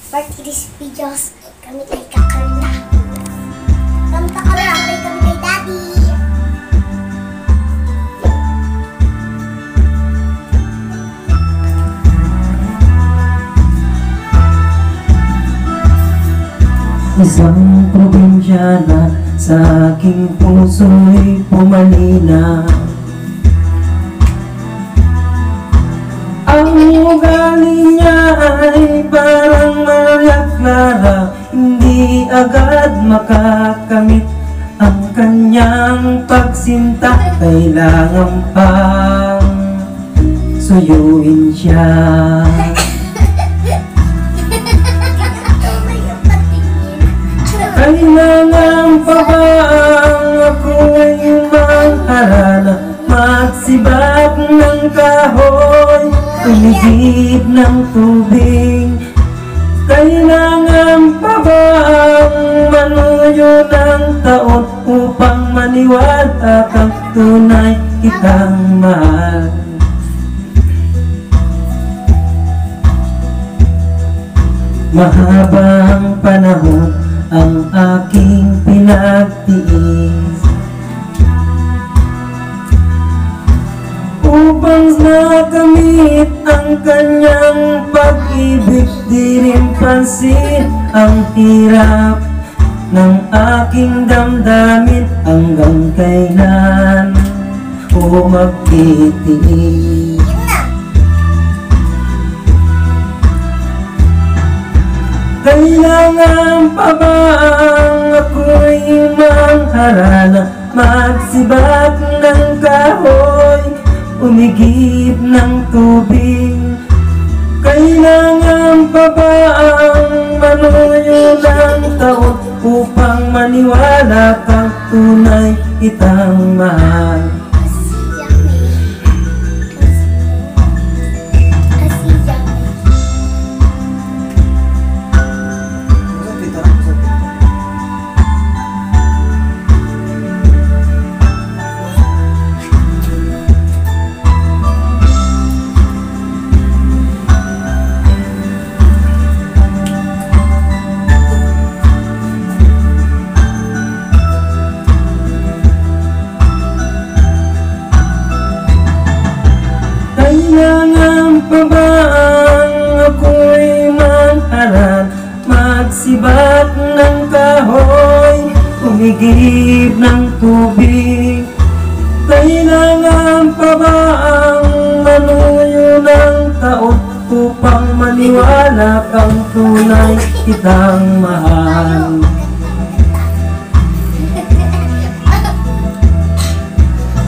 For today's videos, kami ay kakanta. Kanta kami, sabay kami kay Daddy. Isang probinsya na sa aking puso'y pumalina. Ang ugali niya ay parang Maria Clara, hindi agad makakamit ang kanyang pagsinta. Kailangan pang suyuin siya. Kailangan pa ba ang ako'y mangharana, magsibak ng kahoy, umigib ng tubig? Kailangan pa ba ang manuyo ng taon upang maniwala kang tunay kitang mahal? Mahabang panahon ang aking pinagtiis upang nakamit ang kanyang pag-ibig. Di rin pansin ang hirap ng aking damdamin. Hanggang kailan o magtitiis? Kailangan pa ba ang ako'y mangharana, magsibak ng kahoy, umigib ng tubig? Kailangan pa ba ang manuyo ng taon upang maniwala kang tunay kitang mahal? Kailangan pa ba ang ako'y mangharana, magsibak ng kahoy, umigib ng tubig? Kailangan pa ba ang manuyo ng taon upang maniwala kang tunay kitang mahal?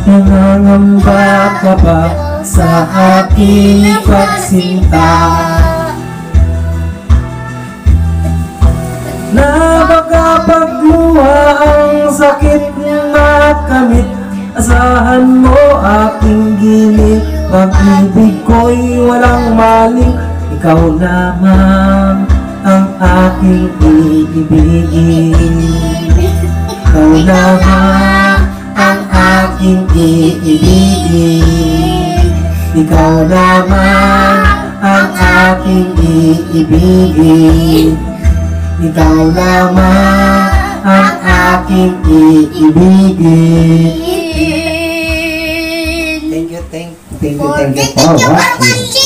Nangangamba ka ba sa aking pagsinta, na baka pagluha ang sakit makamit? Asahan mo aking gilid, pag-ibig ko'y walang maling. Ikaw lamang ang aking iibigin. Ikaw lamang ang aking iibigin. Ikaw lamang ang aking iibigin. Ikaw lamang ang aking iibigin. Thank you for watching.